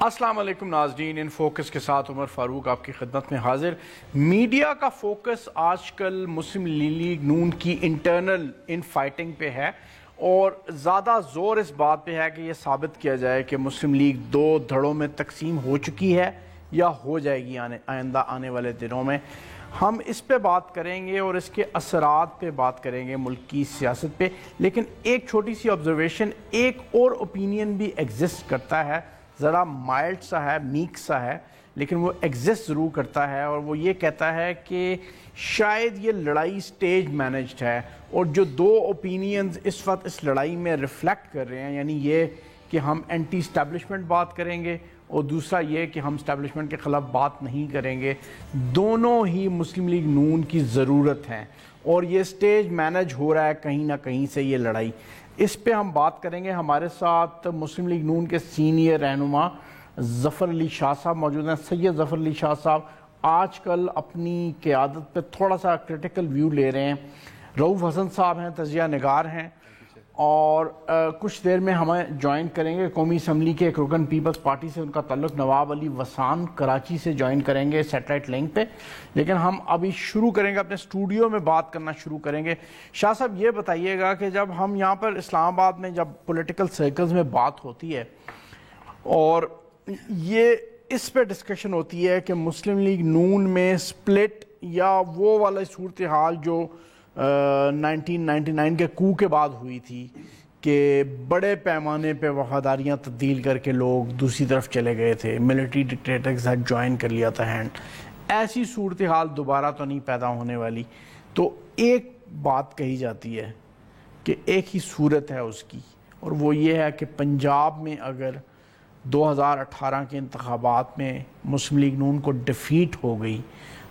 السلام علیکم ناظرین، ان فوکس کے ساتھ عمر فاروق آپ کی خدمت میں حاضر۔ میڈیا کا فوکس آج کل مسلم لیگ نون کی انٹرنل ان فائٹنگ پہ ہے اور زیادہ زور اس بات پہ ہے کہ یہ ثابت کیا جائے کہ مسلم لیگ دو دھڑوں میں تقسیم ہو چکی ہے یا ہو جائے گی آئندہ آنے والے دنوں میں۔ ہم اس پہ بات کریں گے اور اس کے اثرات پہ بات کریں گے، ملک کی سیاست پہ، لیکن ایک چھوٹی سی آبزرویشن، ایک اور اوپینین بھی ایگزسٹ کرتا ہے، ذرا مائلڈ سا ہے، میک سا ہے، لیکن وہ ایگزسٹ ضرور کرتا ہے، اور وہ یہ کہتا ہے کہ شاید یہ لڑائی سٹیج مینجڈ ہے، اور جو دو اوپینینز اس وقت اس لڑائی میں ریفلیکٹ کر رہے ہیں، یعنی یہ کہ ہم اینٹی اسٹیبلشمنٹ بات کریں گے اور دوسرا یہ کہ ہم اسٹیبلشمنٹ کے خلاف بات نہیں کریں گے، دونوں ہی مسلم لیگ نون کی ضرورت ہیں، اور یہ سٹیج مینج ہو رہا ہے کہیں نہ کہیں سے یہ لڑائی۔ اس پہ ہم بات کریں گے۔ ہمارے ساتھ مسلم لیگ نون کے سینئر رہنما ظفر علی شاہ صاحب موجود ہیں۔ سید ظفر علی شاہ صاحب آج کل اپنی قیادت پہ تھوڑا سا کریٹیکل ویو لے رہے ہیں۔ رؤوف حسن صاحب ہیں، تجزیہ نگار ہیں، اور کچھ دیر میں ہمیں جوائن کریں گے قومی اسمبلی کے ایک رکن پیپلز پارٹی سے، ان کا تعلق نواب علی وسان کراچی سے جوائن کریں گے سیٹلائٹ لنک پہ، لیکن ہم ابھی شروع کریں گے، اپنے اسٹوڈیو میں بات کرنا شروع کریں گے۔ شاہ صاحب یہ بتائیے گا کہ جب ہم یہاں پر اسلام آباد میں جب پولیٹیکل سرکلز میں بات ہوتی ہے اور یہ اس پہ ڈسکشن ہوتی ہے کہ مسلم لیگ نون میں سپلٹ یا وہ والا صورتحال جو 1999 کے کو کے بعد ہوئی تھی کہ بڑے پیمانے پہ وفاداریاں تبدیل کر کے لوگ دوسری طرف چلے گئے تھے، ملٹری ڈکٹیٹر کے ساتھ جوائن کر لیا تھا ہینڈ، ایسی صورتحال دوبارہ تو نہیں پیدا ہونے والی۔ تو ایک بات کہی جاتی ہے کہ ایک ہی صورت ہے اس کی، اور وہ یہ ہے کہ پنجاب میں اگر 2018 کے انتخابات میں مسلم لیگ نون کو ڈیفیٹ ہو گئی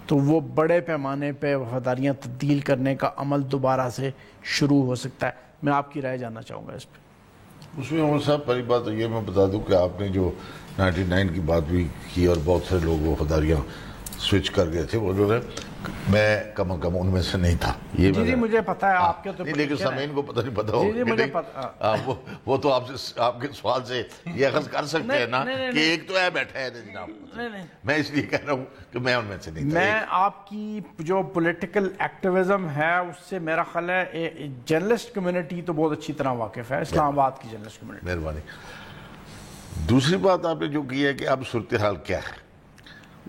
تو وہ بڑے پیمانے پہ وفاداریاں تبدیل کرنے کا عمل دوبارہ سے شروع ہو سکتا ہے۔ میں آپ کی رائے جاننا چاہوں گا اس پہ۔ اس میں عمر صاحب پہلی بات تو یہ میں بتا دوں کہ آپ نے جو 99 کی بات بھی کی اور بہت سے لوگ وفاداریاں سوئچ کر گئے تھے، وہ جو ہے میں کم از کم ان میں سے نہیں تھا۔ یہ جی مجھے پتا ہے آپ کے تو، لیکن سامعین کو پتہ نہیں پتا ہو، وہ تو آپ کے سوال سے یہ اخذ کر سکتے ہیں نا کہ ایک تو ہے بیٹھا ہے جناب، میں اس لیے کہہ رہا ہوں کہ میں ان میں سے نہیں تھا۔ میں آپ کی جو پولیٹیکل ایکٹیویزم ہے اس سے میرا خیال ہے جرنلسٹ کمیونٹی تو بہت اچھی طرح واقف ہے، اسلام آباد کی جرنلسٹ کمیونٹی۔ مہربانی۔ دوسری بات آپ نے جو کی ہے کہ اب صورتحال کیا ہے،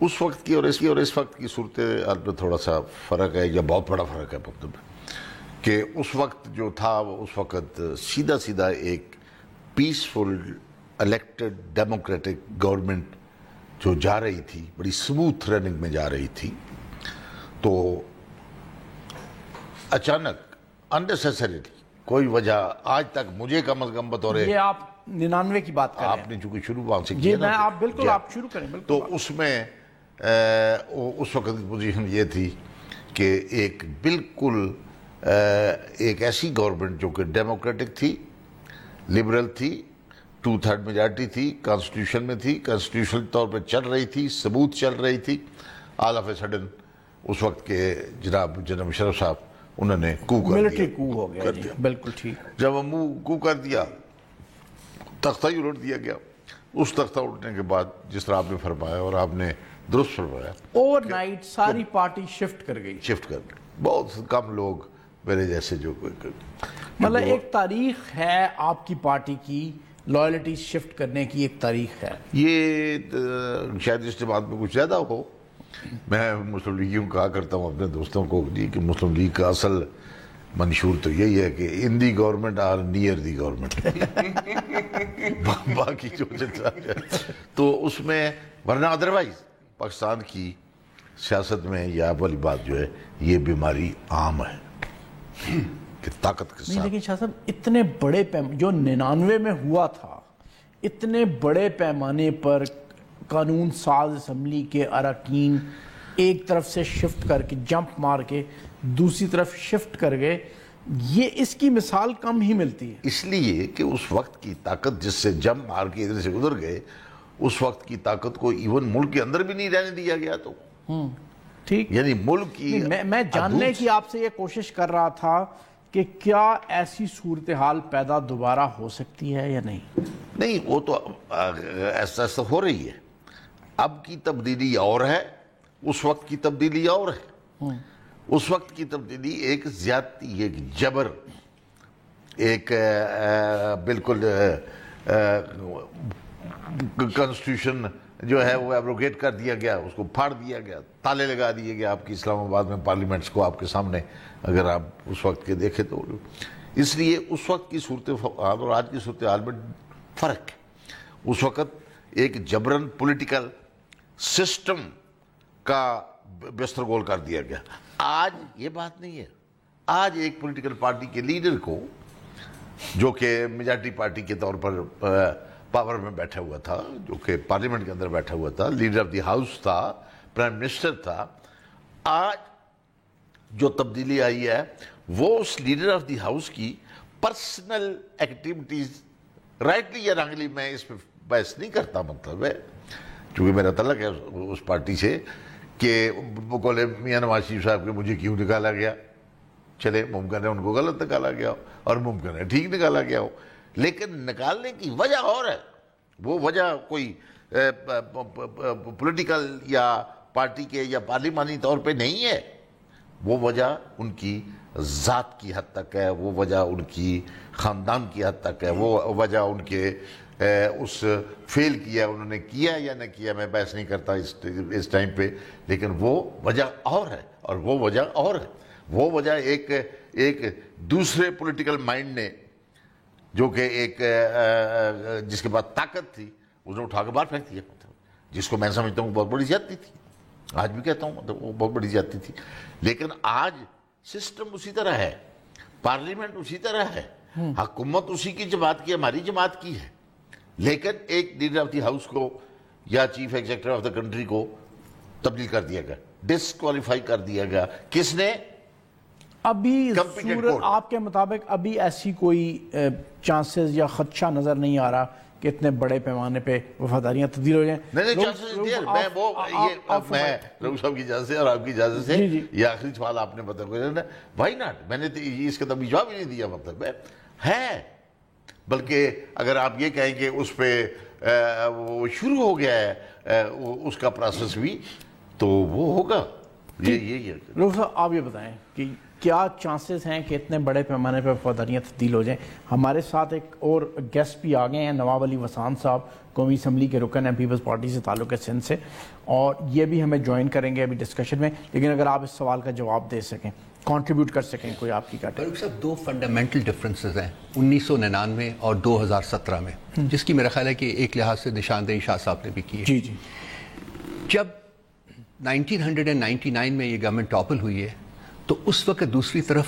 اس وقت کی اور اس وقت کی صورتحال میں تھوڑا سا فرق ہے، یا بہت بڑا فرق ہے، مطلب کہ اس وقت جو تھا وہ اس وقت سیدھا سیدھا ایک پیسفل الیکٹڈ ڈیموکریٹک گورنمنٹ جو جا رہی تھی، بڑی سموتھ رننگ میں جا رہی تھی، تو اچانک اننیسیسریلی کوئی وجہ آج تک مجھے کم از کم بطور، یہ آپ 99 کی بات کر رہے ہیں، آپ نے چونکہ شروع وہاں سے جی کیا میں نا، آپ بالکل آپ شروع کریں بالکل۔ تو اس میں اس وقت کی پوزیشن یہ تھی کہ ایک بالکل ایک ایسی گورنمنٹ جو کہ ڈیموکریٹک تھی، لبرل تھی، 2/3 میجارٹی تھی، کانسٹیٹیوشن میں تھی، کانسٹیٹیوشنل طور پہ چل رہی تھی، ثبوت چل رہی تھی، آل آف اے سڈن اس وقت کے جناب مشرف صاحب انہوں نے کو کر دیا، ملٹری کو ہو گیا، جی بالکل ٹھیک۔ جب ہم کو کر دیا، تختہ ہی الٹ دیا گیا۔ اس تختہ اٹھنے کے بعد جس طرح آپ نے فرمایا اور آپ نے درست فرمایا، اوور نائٹ ساری پارٹی شفٹ کر گئی، بہت کم لوگ میرے جیسے جو مطلب ایک تاریخ ہے آپ کی پارٹی کی، لائلٹی شفٹ کرنے کی ایک تاریخ ہے۔ یہ شاید اس بات میں کچھ زیادہ ہو، میں مسلم لیگیوں کہا کرتا ہوں اپنے دوستوں کو جی کہ مسلم لیگ کا اصل منشور تو یہی ہے کہ in the government or near the government, باقی جو چلتا ہے تو اس میں، ورنہ ادروائز پاکستان کی سیاست میں یہ والی بات جو ہے یہ بیماری عام ہے کہ طاقت کے ساتھ۔ لیکن شاہ صاحب اتنے بڑے جو 99 میں ہوا تھا، اتنے بڑے پیمانے پر قانون ساز اسمبلی کے اراکین ایک طرف سے شفٹ کر کے جمپ مار کے دوسری طرف شفٹ کر گئے، یہ اس کی مثال کم ہی ملتی ہے۔ اس لیے کہ اس وقت کی طاقت جس سے جمپ مار کے ادھر سے ادھر گئے، اس وقت کی طاقت کو ایون ملک کے اندر بھی نہیں رہنے دیا گیا، تو ٹھیک، یعنی ملک کی میں جاننے کی آپ سے یہ کوشش کر رہا تھا کہ کیا ایسی صورتحال پیدا دوبارہ ہو سکتی ہے یا نہیں؟ وہ تو ایسا ہو رہی ہے. اب کی تبدیلی اور ہے, اس وقت کی تبدیلی اور ہے. اس وقت کی تبدیلی ایک زیادتی, ایک جبر, ایک بالکل کانسٹیٹیوشن جو ہے وہ ایبروگیٹ کر دیا گیا, اس کو پھاڑ دیا گیا, تالے لگا دیے گیا آپ کی اسلام آباد میں پارلیمنٹس کو آپ کے سامنے, اگر آپ اس وقت کے دیکھیں تو. اس لیے اس وقت کی صورتحال اور آج کی صورتحال میں فرق ہے. اس وقت ایک جبرن پولیٹیکل سسٹم کا بستر گول کر دیا گیا. آج یہ بات نہیں ہے. آج ایک پولیٹیکل پارٹی کے لیڈر کو, جو کہ میجارٹی پارٹی کے طور پر پاور میں بیٹھا ہوا تھا, جو کہ پارلیمنٹ کے اندر بیٹھا ہوا تھا, لیڈر آف دی ہاؤس تھا, پرائم منسٹر تھا, آج جو تبدیلی آئی ہے وہ اس لیڈر آف دی ہاؤس کی پرسنل ایکٹیویٹیز, رائٹلی یا رانگلی میں اس پہ بحث نہیں کرتا, مطلب ہے چونکہ میرا تعلق ہے اس پارٹی سے, کہ وہ کہے میاں نواز شریف صاحب کے مجھے کیوں نکالا گیا. چلے ممکن ہے ان کو غلط نکالا گیا ہو اور ممکن ہے ٹھیک نکالا گیا ہو, لیکن نکالنے کی وجہ اور ہے. وہ وجہ کوئی پولیٹیکل یا پارٹی کے یا پارلیمانی طور پہ نہیں ہے. وہ وجہ ان کی ذات کی حد تک ہے, وہ وجہ ان کی خاندان کی حد تک ہے, وہ وجہ ان کے اس فیل کیا, انہوں نے کیا یا نہ کیا, میں بحث نہیں کرتا اس ٹائم پہ, لیکن وہ وجہ اور ہے اور وہ وجہ اور ہے. وہ وجہ ایک دوسرے پولیٹیکل مائنڈ نے, جو کہ ایک جس کے پاس طاقت تھی, اس نے اٹھا کے باہر پھینک دیا, جس کو میں سمجھتا ہوں بہت بڑی زیادتی تھی. آج بھی کہتا ہوں مطلب وہ بہت بڑی زیادتی تھی. لیکن آج سسٹم اسی طرح ہے, پارلیمنٹ اسی طرح ہے, حکومت اسی کی جماعت کی, ہماری جماعت کی ہے, لیکن ایک لیڈر آف دی ہاؤس کو یا chief executive of the country کو تبدیل کر دیا گیا, ڈسکوالیفائی کر دیا گیا. کس نے؟ ابھی صورت آپ کے مطابق ابھی ایسی کوئی چانسز یا خدشہ نظر نہیں آ رہا کہ اتنے بڑے پیمانے پہ وفاداریاں تبدیل ہو جائیں؟ نہیں چانسز دیر. میں رؤوف صاحب کی اجازت سے اور آپ کی اجازت سے یہ آخری سوال آپ نے بتایا, وائی ناٹ, میں نے اس کا کبھی جواب ہی نہیں دیا. مطلب ہے, بلکہ اگر آپ یہ کہیں کہ اس پہ وہ شروع ہو گیا ہے اس کا پروسیس بھی, تو وہ ہوگا. رؤوف صاحب آپ یہ بتائیں کہ کیا چانسز ہیں کہ اتنے بڑے پیمانے پہ وفاداریاں تبدیل ہو جائیں؟ ہمارے ساتھ ایک اور گیسٹ بھی آ گئے ہیں, نواب علی وسان صاحب, قومی اسمبلی کے رکن ہیں, پیپلز پارٹی سے تعلق ہے سندھ سے, اور یہ بھی ہمیں جوائن کریں گے ابھی ڈسکشن میں. لیکن اگر آپ اس سوال کا جواب دے سکیں, کنٹریبیوٹ کر سکیں, کوئی آپ کی کہتے ہیں. فاروق صاحب, دو فنڈامنٹل ڈفرنسز ہیں 1999 اور 2017 میں, جس کی میرا خیال ہے کہ ایک لحاظ سے نشاندہی شاہ صاحب نے بھی کی ہے. جی. جب 1999 میں یہ گورنمنٹ ٹاپل ہوئی ہے تو اس وقت دوسری طرف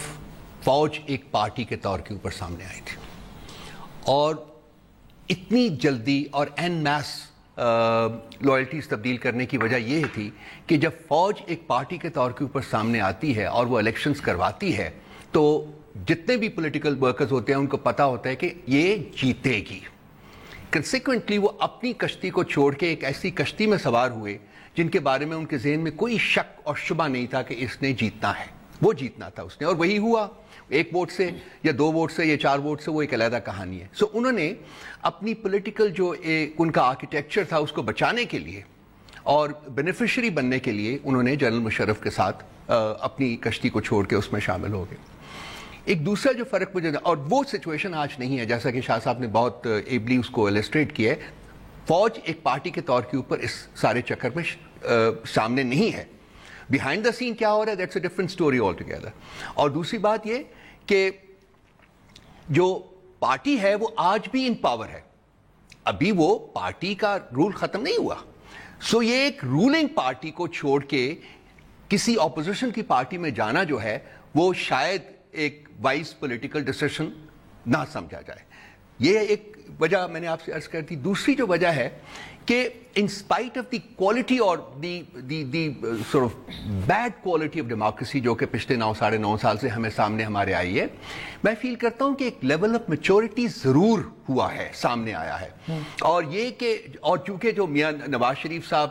فوج ایک پارٹی کے طور کے اوپر سامنے آئی تھی, اور اتنی جلدی اور این میس لائلٹیز تبدیل کرنے کی وجہ یہ تھی کہ جب فوج ایک پارٹی کے طور کے اوپر سامنے آتی ہے اور وہ الیکشنز کرواتی ہے, تو جتنے بھی پولیٹیکل ورکرز ہوتے ہیں ان کو پتہ ہوتا ہے کہ یہ جیتے گی. کنسیکوینٹلی وہ اپنی کشتی کو چھوڑ کے ایک ایسی کشتی میں سوار ہوئے جن کے بارے میں ان کے ذہن میں کوئی شک اور شبہ نہیں تھا کہ اس نے جیتنا ہے. وہ جیتنا تھا اس نے, اور وہی ہوا. ایک ووٹ سے یا 2 ووٹ سے یا 4 ووٹ سے وہ ایک علیحدہ کہانی ہے. سو انہوں نے اپنی پولیٹیکل جو ان کا آرکیٹیکچر تھا اس کو بچانے کے لیے اور بینیفیشری بننے کے لیے انہوں نے جنرل مشرف کے ساتھ اپنی کشتی کو چھوڑ کے اس میں شامل ہو گئے. ایک دوسرا جو فرق مجھے, اور وہ سچویشن آج نہیں ہے, جیسا کہ شاہ صاحب نے بہت ایبلی اس کو ایلسٹریٹ کیا ہے, فوج ایک پارٹی کے طور کے اوپر اس سارے چکر میں سامنے نہیں ہے. بیہائنڈ دا سین کیا ہو رہا ہے, that's a different story all together. اور دوسری بات یہ کہ جو پارٹی ہے وہ آج بھی ان پاور ہے, ابھی وہ پارٹی کا رول ختم نہیں ہوا. سو یہ ایک رولنگ پارٹی کو چھوڑ کے کسی اپوزیشن کی پارٹی میں جانا جو ہے وہ شاید ایک وائز پولیٹیکل ڈیسیشن نہ سمجھا جائے. یہ ایک وجہ میں نے آپ سے عرض کر دی. دوسری جو وجہ ہے کہ in spite of the quality or the sort of bad quality of democracy جو کہ پچھلے 9 سال سے ہمیں سامنے ہمارے آئی ہے, میں فیل کرتا ہوں کہ ایک لیول آف میچورٹی ضرور ہوا ہے, سامنے آیا ہے. اور یہ کہ اور چونکہ جو میاں نواز شریف صاحب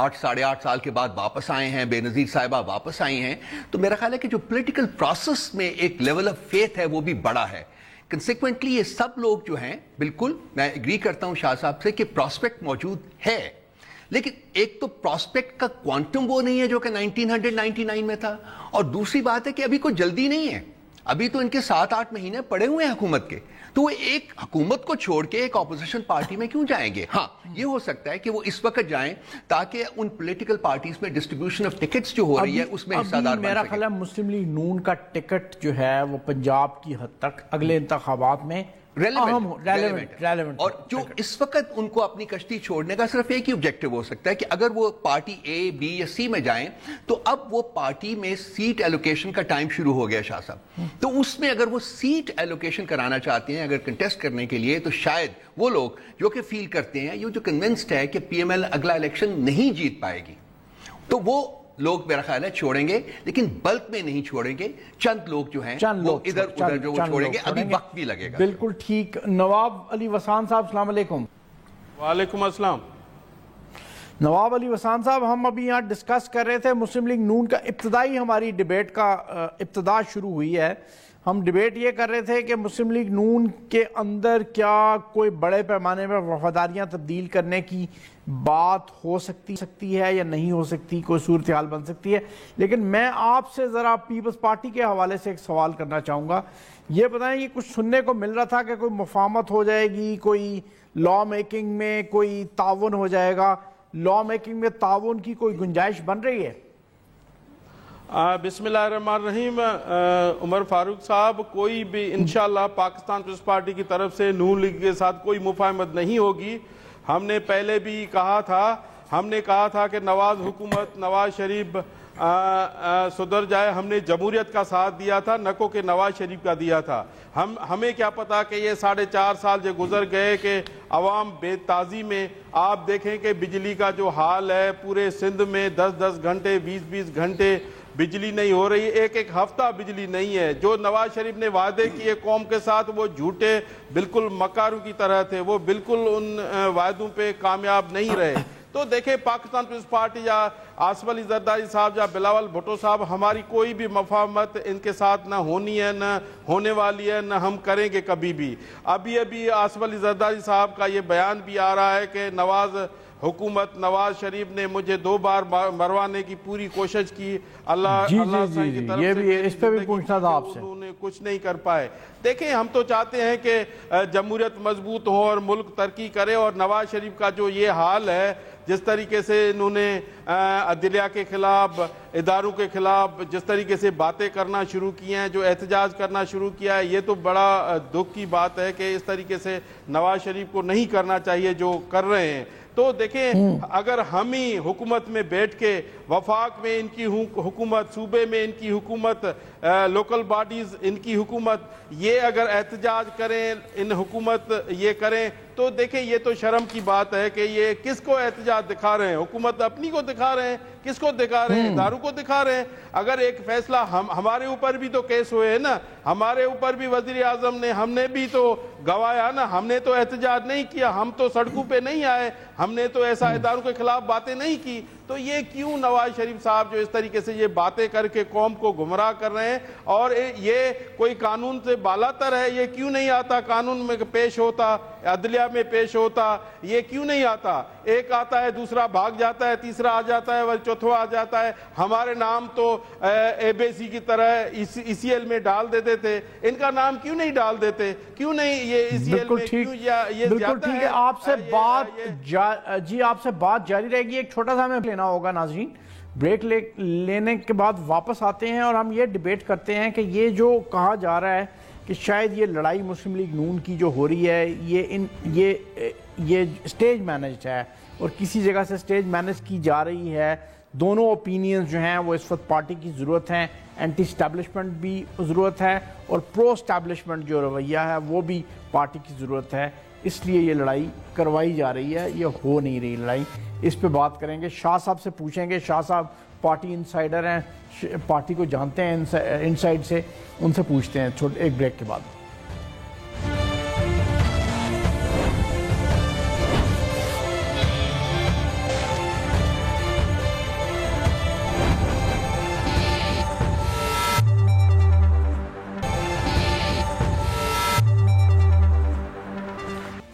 8.5 سال کے بعد واپس آئے ہیں, بے نظیر صاحبہ واپس آئی ہیں, تو میرا خیال ہے کہ جو پولیٹیکل پروسیس میں ایک لیول آف فیتھ ہے وہ بھی بڑا ہے. کنسیکوینٹلی یہ سب لوگ جو ہیں, بالکل میں ایگری کرتا ہوں شاہ صاحب سے کہ پراسپیکٹ موجود ہے, لیکن ایک تو پراسپیکٹ کا کوانٹم وہ نہیں ہے جو کہ 1999 میں تھا, اور دوسری بات ہے کہ ابھی کوئی جلدی نہیں ہے, ابھی تو ان کے 7-8 مہینے پڑے ہوئے ہیں حکومت کے, تو وہ ایک حکومت کو چھوڑ کے ایک اپوزیشن پارٹی میں کیوں جائیں گے؟ ہاں یہ ہو سکتا ہے کہ وہ اس وقت جائیں تاکہ ان پولیٹیکل پارٹیز میں ڈسٹریبیوشن آف ٹکٹس جو ہو رہی ہے اس میں حصہ دار بن سکیں. میرا خیال ہے مسلم لیگ نون کا ٹکٹ جو ہے وہ پنجاب کی حد تک اگلے انتخابات میں ریلیونٹ, اور جو اس وقت ان کو اپنی کشتی چھوڑنے کا صرف ایک ہی آبجیکٹو ہو سکتا ہے کہ اگر وہ پارٹی اے, بی یا سی میں جائیں تو اب وہ پارٹی میں سیٹ ایلوکیشن کا ٹائم شروع ہو گیا شاہ صاحب, تو اس میں اگر وہ سیٹ ایلوکیشن کرانا چاہتے ہیں اگر کنٹیسٹ کرنے کے لیے, تو شاید وہ لوگ جو کہ فیل کرتے ہیں, یہ جو کنونسڈ ہے کہ پی ایم ایل اگلا الیکشن نہیں جیت پائے گی, تو وہ لوگ میرا خیال ہے چھوڑیں گے, لیکن بلک میں نہیں چھوڑیں گے. چند لوگ جو ہیں وہ ادھر ادھر جو چھوڑیں گے, ابھی وقت بھی لگے گا. بالکل ٹھیک. نواب علی وسان صاحب السلام علیکم. وعلیکم السلام. نواب علی وسان صاحب, ہم ابھی یہاں ڈسکس کر رہے تھے مسلم لیگ نون کا ابتدائی ہماری ڈیبیٹ کا ابتدا شروع ہوئی ہے. ہم ڈیبیٹ یہ کر رہے تھے کہ مسلم لیگ نون کے اندر کیا کوئی بڑے پیمانے پر وفاداریاں تبدیل کرنے کی بات ہو سکتی ہے یا نہیں ہو سکتی, کوئی صورتحال بن سکتی ہے. لیکن میں آپ سے ذرا پیپلز پارٹی کے حوالے سے ایک سوال کرنا چاہوں گا. یہ بتائیں, یہ کچھ سننے کو مل رہا تھا کہ کوئی مفاہمت ہو جائے گی, کوئی لا میکنگ میں کوئی تعاون ہو جائے گا, لا میکنگ میں تعاون کی کوئی گنجائش بن رہی ہے؟ بسم اللہ الرحمن الرحیم. عمر فاروق صاحب, کوئی بھی انشاءاللہ پاکستان پیپلز پارٹی کی طرف سے نون لیگ کے ساتھ کوئی مفاہمت نہیں ہوگی. ہم نے پہلے بھی کہا تھا کہ نواز حکومت, نواز شریف صدر جائے. ہم نے جمہوریت کا ساتھ دیا تھا, نہ کہ نواز شریف کا دیا تھا. ہمیں کیا پتا کہ یہ 4.5 سال جو گزر گئے کہ عوام بے تازی میں, آپ دیکھیں کہ بجلی کا جو حال ہے پورے سندھ میں 10 گھنٹے 20 گھنٹے بجلی نہیں ہو رہی, ایک ہفتہ بجلی نہیں ہے. جو نواز شریف نے وعدے کیے قوم کے ساتھ وہ جھوٹے بالکل مکاروں کی طرح تھے, وہ بالکل ان وعدوں پہ کامیاب نہیں رہے. تو دیکھیں پاکستان پیپلز پارٹی یا آصف علی زرداری صاحب یا بلاول بھٹو صاحب, ہماری کوئی بھی مفاہمت ان کے ساتھ نہ ہونی ہے, نہ ہونے والی ہے, نہ ہم کریں گے کبھی بھی. ابھی آصف علی زرداری صاحب کا یہ بیان بھی آ رہا ہے کہ نواز شریف نے مجھے 2 بار مروانے کی پوری کوشش کی. اللہ کی طرف یہ بھی اس پہ بھی پوچھنا تھا آپ سے, انہوں نے کچھ نہیں کر پائے. دیکھیں ہم تو چاہتے ہیں کہ جمہوریت مضبوط ہو اور ملک ترقی کرے, اور نواز شریف کا جو یہ حال ہے, جس طریقے سے انہوں نے عدلیہ کے خلاف, اداروں کے خلاف جس طریقے سے باتیں کرنا شروع کی ہیں, جو احتجاج کرنا شروع کیا ہے, یہ تو بڑا دکھ کی بات ہے کہ اس طریقے سے نواز شریف کو نہیں کرنا چاہیے جو کر رہے ہیں. تو دیکھیں اگر ہم ہی حکومت میں بیٹھ کے, وفاق میں ان کی حکومت, صوبے میں ان کی حکومت, لوکل باڈیز ان کی حکومت, یہ اگر احتجاج کریں, ان حکومت یہ کریں, تو دیکھیں یہ تو شرم کی بات ہے کہ یہ کس کو احتجاج دکھا رہے ہیں. حکومت اپنی کو دکھا رہے ہیں, کس کو دکھا رہے ہیں؟ اداروں کو دکھا رہے ہیں. اگر ایک فیصلہ ہمارے اوپر بھی تو کیس ہوئے ہیں نا, ہمارے اوپر بھی وزیر اعظم نے, ہم نے بھی تو گوایا نا, ہم نے تو احتجاج نہیں کیا, ہم تو سڑکوں پہ نہیں آئے, ہم نے تو ایسا اداروں کے خلاف باتیں نہیں کی. تو یہ کیوں نواز شریف صاحب جو اس طریقے سے یہ باتیں کر کے قوم کو گمراہ کر رہے ہیں, اور یہ کوئی قانون سے بالاتر ہے, یہ کیوں نہیں آتا قانون میں پیش ہوتا, عدلیہ میں پیش ہوتا, یہ کیوں نہیں آتا؟ ایک آتا ہے, دوسرا بھاگ جاتا ہے, تیسرا آ جاتا ہے, چوتھا آ جاتا ہے. ہمارے نام تو اے بی سی کی طرح ای سی ایل میں ڈال دیتے تھے, ان کا نام کیوں نہیں ڈال دیتے؟ کیوں نہیں یہ ای سی ایل میں کیوں؟ یہ زیادہ ہے. آپ سے بات جاری رہے گی. ایک چھوٹا سا ہمیں لینا ہوگا ناظرین, بریک لینے کے بعد واپس آتے ہیں اور ہم یہ ڈیبیٹ کرتے ہیں کہ یہ جو کہا جا رہا ہے کہ شاید یہ لڑائی مسلم لیگ نون کی جو ہو رہی ہے یہ سٹیج مینجڈ ہے, اور کسی جگہ سے سٹیج مینج کی جا رہی ہے. دونوں اوپینینز جو ہیں وہ اس وقت پارٹی کی ضرورت ہیں, اینٹی اسٹیبلشمنٹ بھی ضرورت ہے, اور پرو اسٹیبلشمنٹ جو رویہ ہے وہ بھی پارٹی کی ضرورت ہے. اس لیے یہ لڑائی کروائی جا رہی ہے, یہ ہو نہیں رہی لڑائی. اس پہ بات کریں گے, شاہ صاحب سے پوچھیں گے. شاہ صاحب پارٹی انسائڈر ہیں, پارٹی کو جانتے ہیں انسائڈ سے, ان سے پوچھتے ہیں ایک بریک کے بعد.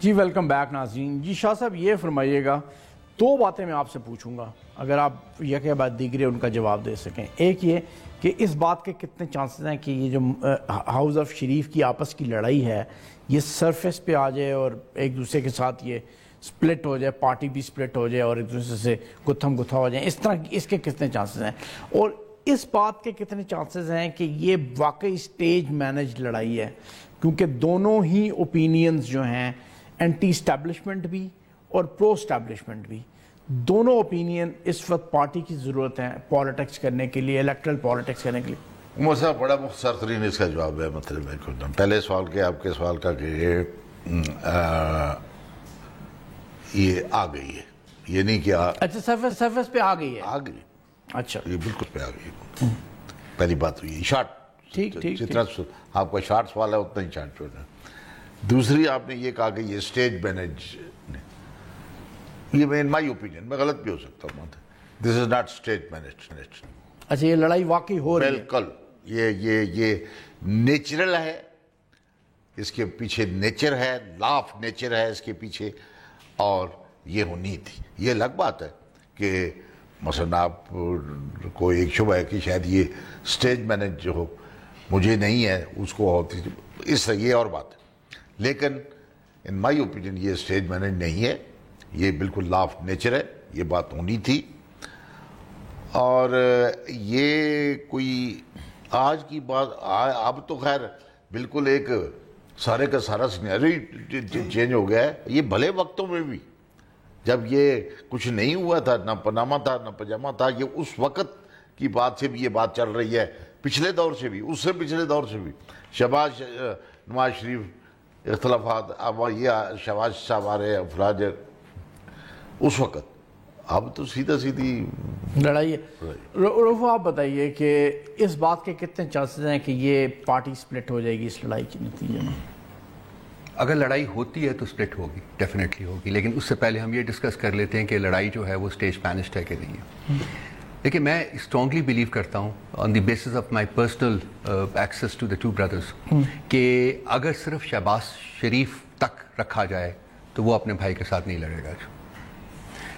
جی ویلکم بیک ناظرین. جی شاہ صاحب یہ فرمائیے گا, دو باتیں میں آپ سے پوچھوں گا, اگر آپ یک بعد دیگرے ان کا جواب دے سکیں. ایک یہ کہ اس بات کے کتنے چانسز ہیں کہ یہ جو ہاؤس آف شریف کی آپس کی لڑائی ہے یہ سرفیس پہ آ جائے اور ایک دوسرے کے ساتھ یہ سپلٹ ہو جائے, پارٹی بھی سپلٹ ہو جائے اور ایک دوسرے سے گتھم گتھا ہو جائیں, اس طرح اس کے کتنے چانسز ہیں؟ اور اس بات کے کتنے چانسز ہیں کہ یہ واقعی اسٹیج مینج لڑائی ہے؟ کیونکہ دونوں ہی اوپینینز جو ہیں, اینٹی اسٹیبلشمنٹ بھی اور پرو اسٹیبلشمنٹ بھی, دونوں اوپینین اس وقت پارٹی کی ضرورت ہے پالیٹکس کرنے کے لیے, الیکٹرل پالیٹکس کرنے کے لیے. عمر صاحب بڑا مختصر ترین اس کا جواب ہے. مطلب میں پہلے سوال کے آپ کے سوال کا کہ یہ آ گئی ہے, یہ نہیں کہ اچھا سرفیس پہ آ گئی ہے, آ گئی, اچھا یہ بالکل پہ آ گئی. پہلی بات ہوئی شارٹ, ٹھیک جتنا آپ کا شارٹ سوال ہے اتنا ہی شارٹ چھوڑنا. دوسری آپ نے یہ کہا کہ یہ اسٹیج مینج, یہ میں ان مائی اوپینین میں غلط بھی ہو سکتا ہوں, دس از ناٹ اسٹیج مینج. اچھا یہ لڑائی واقعی ہو رہی ہے؟ بالکل, یہ نیچرل ہے, اس کے پیچھے نیچر ہے, لا آف نیچر ہے اس کے پیچھے, اور یہ ہونی تھی. یہ الگ بات ہے کہ مثلا آپ کو ایک شبہ ہے کہ شاید یہ اسٹیج مینج جو ہو, مجھے نہیں ہے, اس کو ہوتی, اس طرح یہ اور بات ہے. لیکن ان مائی اوپینین یہ اسٹیج مینج نہیں ہے, یہ بالکل لا آف نیچر ہے, یہ بات ہونی تھی. اور یہ کوئی آج کی بات, اب تو خیر بالکل ایک سارے کا سارا سینیریو چینج ہو گیا ہے. یہ بھلے وقتوں میں بھی جب یہ کچھ نہیں ہوا تھا, نہ پناما تھا نہ پجامہ تھا, یہ اس وقت کی بات سے بھی یہ بات چل رہی ہے, پچھلے دور سے بھی, اس سے پچھلے دور سے بھی. شہباز نواز شریف اختلافات, اب یہ شہباز صاحب آ رہے ہیں, افراج اس وقت, اب تو سیدھا سیدھی لڑائی ہے. رفو آپ بتائیے کہ اس بات کے کتنے چانسز ہیں کہ یہ پارٹی سپلٹ ہو جائے گی اس لڑائی کے نتیجے میں؟ اگر لڑائی ہوتی ہے تو سپلٹ ہوگی, ڈیفینیٹلی ہوگی, لیکن اس سے پہلے ہم یہ ڈسکس کر لیتے ہیں کہ لڑائی جو ہے وہ اسٹیج مینجڈ ہے کہ نہیں ہے. لیکن میں اسٹرانگلی بلیو کرتا ہوں on the basis of my personal access to the two brothers کہ اگر صرف شہباز شریف تک رکھا جائے تو وہ اپنے بھائی کے ساتھ نہیں لڑے گا.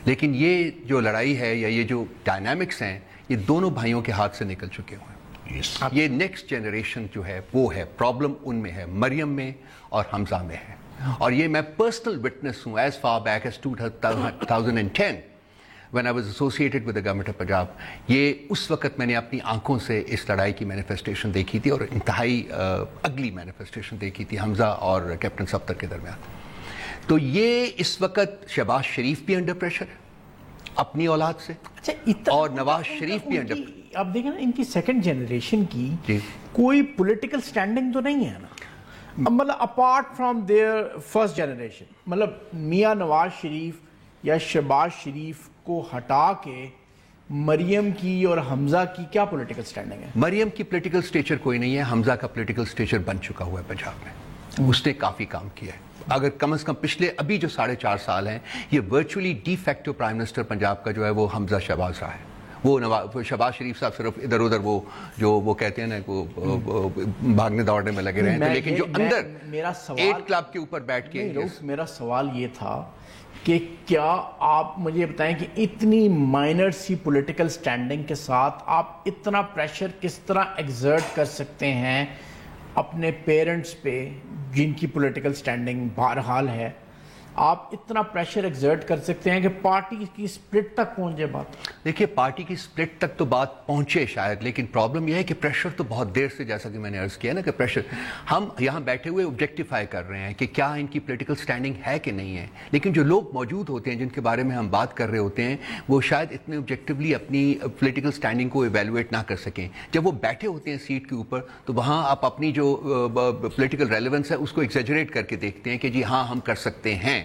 لیکن یہ جو لڑائی ہے یا یہ جو ڈائنامکس ہیں یہ دونوں بھائیوں کے ہاتھ سے نکل چکے ہوئے ہیں. یہ نیکسٹ جنریشن جو ہے وہ ہے, پرابلم ان میں ہے, مریم میں اور حمزہ میں ہے. اور یہ میں پرسنل وٹنس ہوں as far back as 2010 when I was associated with the government of Punjab. یہ اس وقت میں نے اپنی آنکھوں سے اس لڑائی کی مینیفیسٹیشن دیکھی تھی, اور انتہائی اگلی مینیفیسٹیشن دیکھی تھی حمزہ اور کیپٹن صفدر کے درمیان. تو یہ اس وقت شہباز شریف بھی انڈر پریشر ہے اپنی اولاد سے, اور نواز شریف بھی انڈر. آپ دیکھیں نا ان کی سیکنڈ جنریشن کی کوئی پولیٹیکل سٹینڈنگ تو نہیں ہے نا, مطلب apart from their first generation. مطلب میاں نواز شریف یا شہباز شریف کو ہٹا کے مریم کی اور حمزہ کی کیا پولیٹیکل سٹینڈنگ ہے؟ مریم کی پولیٹیکل سٹیچر کوئی نہیں ہے, حمزہ کا پولیٹیکل سٹیچر بن چکا ہوا ہے پنجاب میں, اس نے کافی کام کیا ہے. اگر کم از کم پچھلے ابھی جو 4.5 سال ہیں یہ virtually de facto prime minister Punjab کا جو ہے وہ حمزہ شہباز رہا ہے. وہ شہباز شریف صاحب صرف ادھر ادھر وہ کہتے ہیں نا وہ بھاگنے دوڑنے میں لگے رہے ہیں, لیکن جو اندر میرا ایٹ کلب کے اوپر بیٹھ کے, میرا سوال یہ تھا کہ کیا آپ مجھے بتائیں کہ اتنی مائنر سی پولیٹیکل سٹینڈنگ کے ساتھ آپ اتنا پریشر کس طرح ایگزرٹ کر سکتے ہیں اپنے پیرنٹس پہ جن کی پولیٹیکل سٹینڈنگ بہرحال ہے, آپ اتنا پریشر ایگزرٹ کر سکتے ہیں کہ پارٹی کی سپلٹ تک پہنچ جائے بات؟ دیکھیے پارٹی کی سپلٹ تک تو بات پہنچے شاید، لیکن پرابلم یہ ہے کہ پریشر تو بہت دیر سے، جیسا کہ میں نے عرض کیا نا کہ پریشر ہم یہاں بیٹھے ہوئے آبجیکٹیفائی کر رہے ہیں کہ کیا ان کی پولیٹیکل سٹینڈنگ ہے کہ نہیں ہے، لیکن جو لوگ موجود ہوتے ہیں جن کے بارے میں ہم بات کر رہے ہوتے ہیں وہ شاید اتنے آبجیکٹیولی اپنی پولیٹیکل سٹینڈنگ کو ایویلویٹ نہ کر سکیں. جب وہ بیٹھے ہوتے ہیں سیٹ کے اوپر تو وہاں آپ اپنی جو پولیٹیکل ریلیونس ہے اس کو ایگزیجریٹ کر کے دیکھتے ہیں کہ جی ہاں ہم کر سکتے ہیں.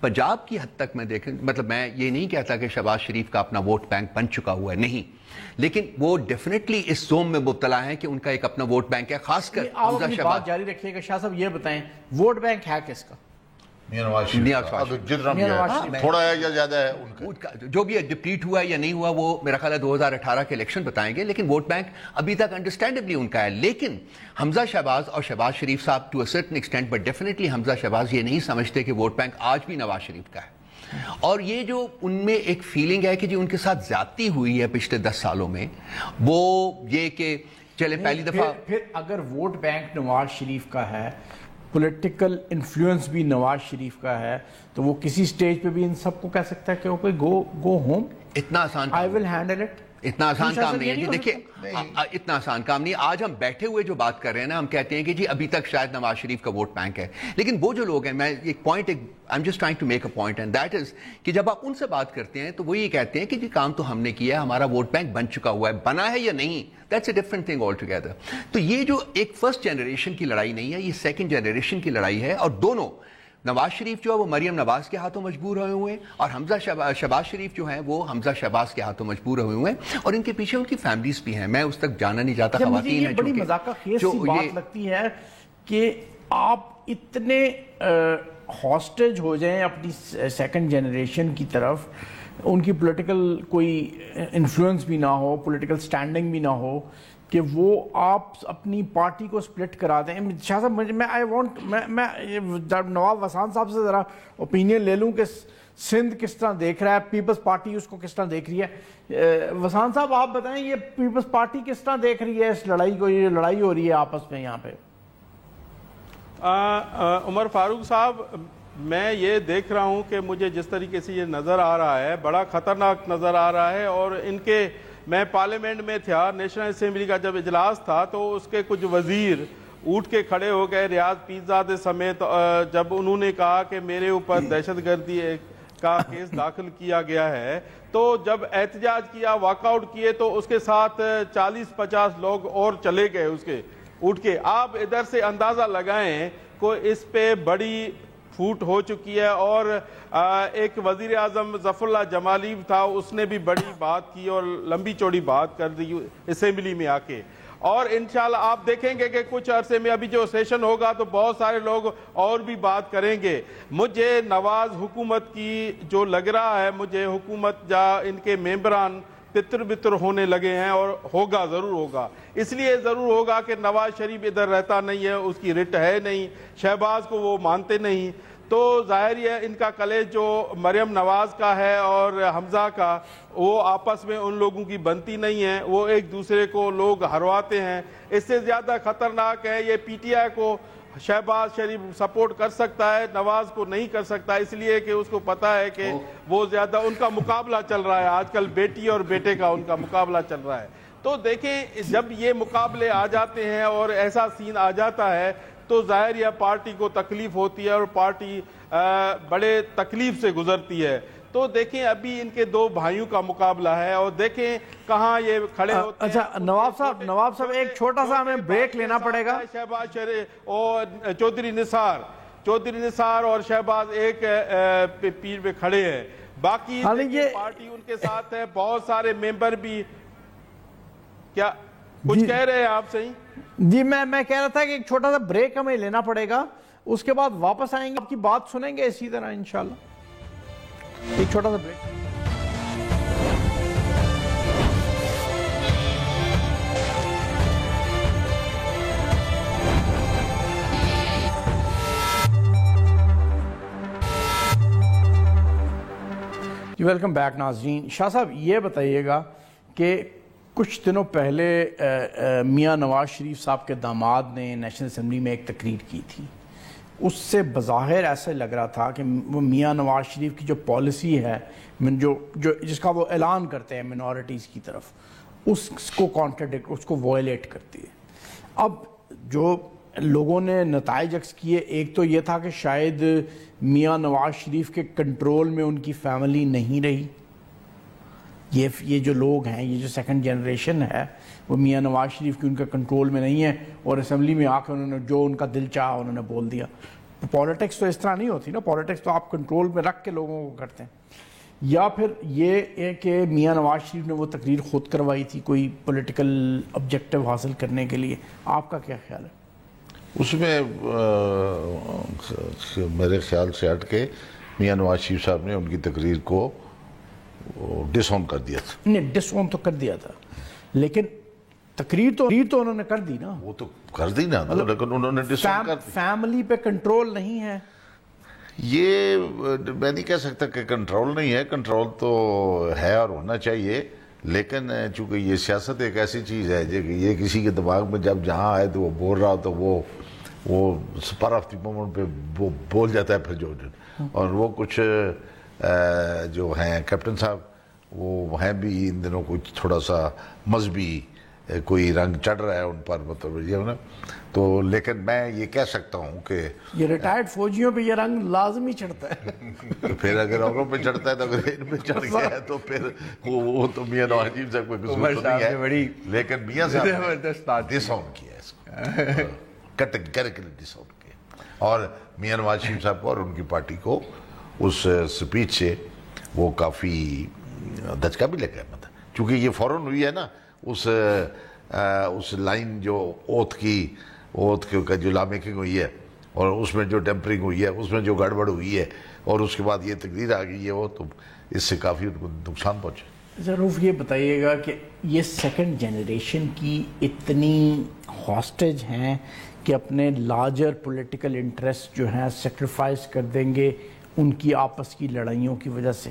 پنجاب کی حد تک میں دیکھیں، مطلب میں یہ نہیں کہتا کہ شہباز شریف کا اپنا ووٹ بینک بن چکا ہوا ہے، نہیں، لیکن وہ ڈیفینیٹلی اس زوم میں مبتلا ہیں کہ ان کا ایک اپنا ووٹ بینک ہے. خاص کر آپ اپنی بات جاری رکھیے گا. شاہ صاحب یہ بتائیں ووٹ بینک ہے کس کا؟ نواز شریف جتنا بھی ہے، تھوڑا ہے یا زیادہ ہے ان کا، جو بھی ڈپلیٹ ہوا ہے یا نہیں ہوا وہ میرا خیال ہے 2018 کے الیکشن بتائیں گے، لیکن ووٹ بینک ابھی تک انڈرسٹینڈبلی ان کا ہے. لیکن حمزہ شہباز اور شہباز شریف صاحب to a certain extent, but definitely Hamza Shahbaz یہ نہیں سمجھتے کہ ووٹ بینک آج بھی نواز شریف کا ہے. اور یہ جو ان میں ایک فیلنگ ہے کہ جی ان کے ساتھ زیادتی ہوئی ہے پچھلے 10 سالوں میں، وہ یہ کہ چلے پہلی دفعہ پھر اگر ووٹ بینک نواز شریف کا ہے، پولیٹیکل انفلوئنس بھی نواز شریف کا ہے، تو وہ کسی سٹیج پہ بھی ان سب کو کہہ سکتا ہے کہ وہ کوئی گو ہوم. اتنا آسان آئی ول ہینڈل اٹ. اتنا آسان کام نہیں ہے جی. دیکھیے اتنا آسان کام نہیں. آج ہم بیٹھے ہوئے جو بات کر رہے ہیں نا، ہم کہتے ہیں کہ جی ابھی تک شاید نواز شریف کا ووٹ بینک ہے، لیکن وہ جو لوگ ہیں، میں ایک point I'm just trying to make a point and that is کہ جب آپ ان سے بات کرتے ہیں تو وہ یہ کہتے ہیں کہ جی کام تو ہم نے کیا ہے، ہمارا ووٹ بینک بن چکا ہوا ہے، بنا ہے یا نہیں، that's a different thing altogether. تو یہ جو ایک فرسٹ جنریشن کی لڑائی نہیں ہے، یہ سیکنڈ جنریشن کی لڑائی ہے. اور دونوں نواز شریف جو ہے وہ مریم نواز کے ہاتھوں مجبور ہوئے ہوئے ہیں، اور حمزہ شہباز شریف جو ہیں وہ حمزہ شہباز کے ہاتھوں مجبور ہوئے ہوئے ہیں، اور ان کے پیچھے ان کی فیملیز بھی ہیں. میں اس تک جانا نہیں چاہتا. خواتین ہیں بڑی مذاقہ خیز سی بات لگتی ہے کہ آپ اتنے ہاسٹیج ہو جائیں اپنی سیکنڈ جنریشن کی طرف، ان کی پولیٹیکل کوئی انفلوئنس بھی نہ ہو، پولیٹیکل سٹینڈنگ بھی نہ ہو، کہ وہ آپ اپنی پارٹی کو سپلٹ کرا دیں. شاہ صاحب میں نواب وسان صاحب سے ذرا اوپینین لے لوں کہ سندھ کس طرح دیکھ رہا ہے، پیپلز پارٹی اس کو کس طرح دیکھ رہی ہے. وسان صاحب آپ بتائیں یہ پیپلز پارٹی کس طرح دیکھ رہی ہے اس لڑائی کو، یہ لڑائی ہو رہی ہے آپس میں یہاں پہ؟ عمر فاروق صاحب، میں یہ دیکھ رہا ہوں کہ مجھے جس طریقے سے یہ نظر آ رہا ہے بڑا خطرناک نظر آ رہا ہے. اور ان کے، میں پارلیمنٹ میں تھا، نیشنل اسمبلی کا جب اجلاس تھا تو اس کے کچھ وزیر اٹھ کے کھڑے ہو گئے، ریاض پیرزادہ سمیت، جب انہوں نے کہا کہ میرے اوپر دہشت گردی کا کیس داخل کیا گیا ہے، تو جب احتجاج کیا، واک آؤٹ کیے، تو اس کے ساتھ 40-50 لوگ اور چلے گئے اس کے اٹھ کے. آپ ادھر سے اندازہ لگائیں کو اس پہ بڑی پھوٹ ہو چکی ہے. اور ایک وزیر اعظم ظفر اللہ جمالی تھا، اس نے بھی بڑی بات کی اور لمبی چوڑی بات کر دی اسمبلی میں آ کے. اور انشاءاللہ آپ دیکھیں گے کہ کچھ عرصے میں ابھی جو سیشن ہوگا تو بہت سارے لوگ اور بھی بات کریں گے. مجھے نواز حکومت کی جو لگ رہا ہے، مجھے حکومت جا ان کے ممبران تتر بتر ہونے لگے ہیں، اور ہوگا، ضرور ہوگا. اس لیے ضرور ہوگا کہ نواز شریف ادھر رہتا نہیں ہے، اس کی رٹ ہے نہیں، شہباز کو وہ مانتے نہیں. تو ظاہر ہے ان کا کلیج جو مریم نواز کا ہے اور حمزہ کا، وہ آپس میں ان لوگوں کی بنتی نہیں ہے، وہ ایک دوسرے کو لوگ ہرواتے ہیں. اس سے زیادہ خطرناک ہے یہ پی ٹی آئی کو شہباز شریف سپورٹ کر سکتا ہے، نواز کو نہیں کر سکتا، اس لیے کہ اس کو پتا ہے کہ وہ زیادہ ان کا مقابلہ چل رہا ہے آج کل، بیٹی اور بیٹے کا ان کا مقابلہ چل رہا ہے. تو دیکھیں جب یہ مقابلے آ جاتے ہیں اور ایسا سین آ جاتا ہے تو ظاہر یہ پارٹی کو تکلیف ہوتی ہے اور پارٹی بڑے تکلیف سے گزرتی ہے. تو دیکھیں ابھی ان کے دو بھائیوں کا مقابلہ ہے اور دیکھیں کہاں یہ کھڑے ہوتے ہیں. اچھا نواب صاحب ایک چھوٹا سا ہمیں بریک لینا پڑے گا. شہباز شریف اور چودھری نثار اور شہباز ایک پیر پہ کھڑے ہیں، باقی پارٹی ان کے ساتھ ہے، بہت سارے ممبر بھی. کیا کچھ کہہ رہے ہیں آپ؟ صحیح جی، میں کہہ رہا تھا کہ ایک چھوٹا سا بریک ہمیں لینا پڑے گا، اس کے بعد واپس آئیں گے، آپ کی بات سنیں گے اسی طرح انشاءاللہ. ایک چھوٹا سا بریک. جی ویلکم بیک ناظرین. شاہ صاحب یہ بتائیے گا کہ کچھ دنوں پہلے میاں نواز شریف صاحب کے داماد نے نیشنل اسمبلی میں ایک تقریر کی تھی اس سے بظاہر ایسے لگ رہا تھا کہ وہ میاں نواز شریف کی جو پالیسی ہے جس کا وہ اعلان کرتے ہیں منورٹیز کی طرف، اس کو کانٹراڈکٹ، اس کو وائلیٹ کرتی ہے. اب جو لوگوں نے نتائج عکس کیے، ایک تو یہ تھا کہ شاید میاں نواز شریف کے کنٹرول میں ان کی فیملی نہیں رہی. یہ جو لوگ ہیں، یہ جو سیکنڈ جنریشن ہے، وہ میاں نواز شریف کی ان کا کنٹرول میں نہیں ہے، اور اسمبلی میں آ کے انہوں نے جو ان کا دل چاہا انہوں نے بول دیا. پالیٹکس تو اس طرح نہیں ہوتی نا، پالیٹکس تو آپ کنٹرول میں رکھ کے لوگوں کو کرتے ہیں. یا پھر یہ ہے کہ میاں نواز شریف نے وہ تقریر خود کروائی تھی کوئی پولیٹیکل آبجیکٹو حاصل کرنے کے لیے. آپ کا کیا خیال ہے؟ اس میں میرے خیال سے ہٹ کے میاں نواز شریف صاحب نے ان کی تقریر کو ڈس آن کر دیا تھا. نہیں، ڈس آن تو کر دیا تھا، لیکن تقریر تو انہوں نے کر دی نا. وہ تو کر دی نا، لیکن انہوں نے ڈس آن کر دی. فیملی پہ کنٹرول نہیں ہے. یہ میں نہیں کہہ سکتا کہ کنٹرول نہیں ہے، کنٹرول تو ہے اور ہونا چاہیے، لیکن چونکہ یہ سیاست ایک ایسی چیز ہے کہ یہ کسی کے دماغ میں جب جہاں آئے تو وہ بول رہا تو وہ سپر آف دی مومنٹ پہ وہ بول جاتا ہے پھر جو. اور وہ کچھ جو ہیں کیپٹن صاحب، وہ ہیں بھی ان دنوں کچھ تھوڑا سا مذہبی کوئی رنگ چڑھ رہا ہے ان پر، مطلب یہ نا. تو لیکن میں یہ کہہ سکتا ہوں کہ یہ ریٹائرڈ فوجیوں پہ یہ رنگ لازمی چڑھتا ہے. پھر اگر اوروں پہ چڑھتا ہے تو اگر ان پہ چڑھ گیا ہے تو پھر وہ تو میاں نواز شریف صاحب کوئی قصور تو نہیں ہے، لیکن میاں صاحب نے ڈس آن کیا ہے اس کو، کیٹیگریکلی ڈس آن کیا. اور میاں نواز شریف صاحب کو اور ان کی پارٹی کو اس سپیچ سے وہ کافی دھچکا بھی لگا ہے. مطلب چونکہ یہ فوراً ہوئی ہے نا، اس لائن جو اوتھ کا جو لا میکنگ ہوئی ہے اور اس میں جو ٹیمپرنگ ہوئی ہے، اس میں جو گڑبڑ ہوئی ہے، اور اس کے بعد یہ تقریر آ گئی ہے، وہ تو اس سے کافی ان کو نقصان پہنچا. ضرور یہ بتائیے گا کہ یہ سیکنڈ جنریشن کی اتنی ہاسٹیج ہیں کہ اپنے لارجر پولیٹیکل انٹرسٹ جو ہیں سیکریفائز کر دیں گے ان کی آپس کی لڑائیوں کی وجہ سے.